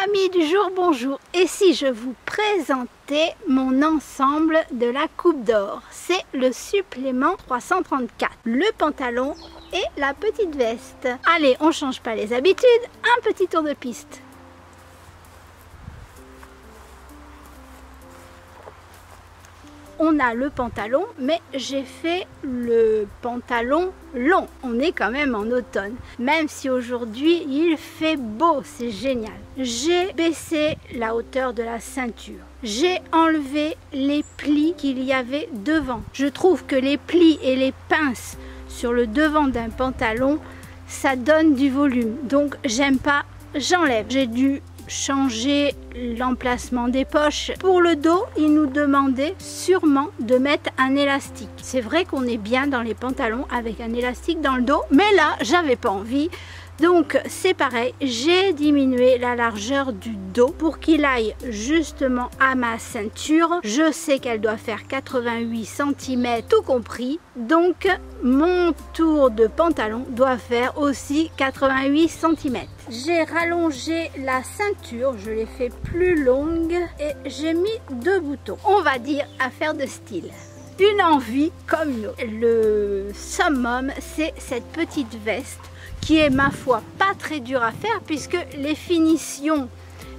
Amis du jour, bonjour. Et si je vous présentais mon ensemble de la Coupe d'Or? C'est le supplément 334, le pantalon et la petite veste. Allez, on change pas les habitudes, un petit tour de piste. On a le pantalon, mais j'ai fait le pantalon long. On est quand même en automne, même si aujourd'hui il fait beau, c'est génial. J'ai baissé la hauteur de la ceinture. J'ai enlevé les plis qu'il y avait devant. Je trouve que les plis et les pinces sur le devant d'un pantalon, ça donne du volume. Donc j'aime pas, j'enlève. J'ai dû changer l'emplacement des poches. Pour le dos, il nous demandait sûrement de mettre un élastique. C'est vrai qu'on est bien dans les pantalons avec un élastique dans le dos, mais là, j'avais pas envie. Donc c'est pareil, j'ai diminué la largeur du dos pour qu'il aille justement à ma ceinture. Je sais qu'elle doit faire 88 cm tout compris, donc mon tour de pantalon doit faire aussi 88 cm. J'ai rallongé la ceinture, je l'ai fait plus longue et j'ai mis 2 boutons. On va dire affaire de style. Une envie comme une autre. Le summum, c'est cette petite veste qui est, ma foi, pas très dur à faire puisque les finitions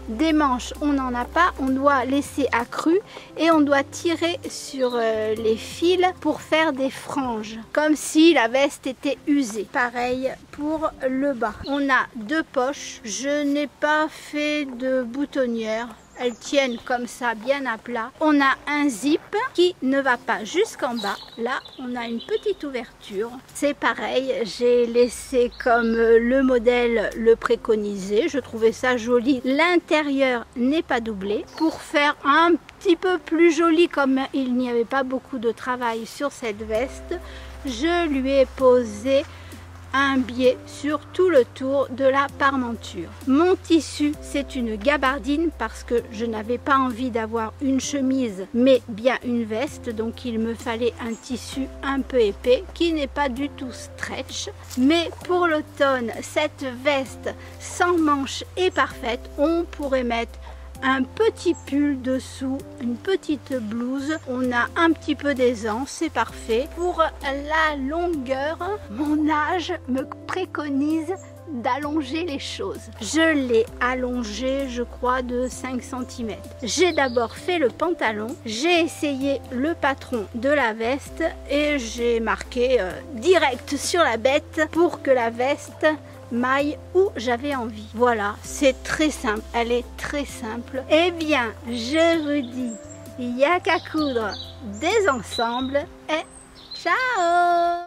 des manches, on n'en a pas, on doit laisser accru et on doit tirer sur les fils pour faire des franges, comme si la veste était usée. Pareil pour le bas. On a 2 poches, je n'ai pas fait de boutonnière. Elles tiennent comme ça bien à plat. On a un zip qui ne va pas jusqu'en bas. Là, on a une petite ouverture. C'est pareil, j'ai laissé comme le modèle le préconisait. Je trouvais ça joli. L'intérieur n'est pas doublé. Pour faire un petit peu plus joli, comme il n'y avait pas beaucoup de travail sur cette veste, je lui ai posé un biais sur tout le tour de la parmenture. Mon tissu, c'est une gabardine parce que je n'avais pas envie d'avoir une chemise mais bien une veste, donc il me fallait un tissu un peu épais qui n'est pas du tout stretch. Mais pour l'automne, cette veste sans manches est parfaite. On pourrait mettre un petit pull dessous, une petite blouse, on a un petit peu d'aisance, c'est parfait. Pour la longueur, mon âge me préconise d'allonger les choses. Je l'ai allongé, je crois, de 5 cm. J'ai d'abord fait le pantalon, j'ai essayé le patron de la veste et j'ai marqué direct sur la bête pour que la veste maille où j'avais envie. Voilà, c'est très simple, elle est très simple. Eh bien, je vous dis, il n'y a qu'à coudre des ensembles et ciao!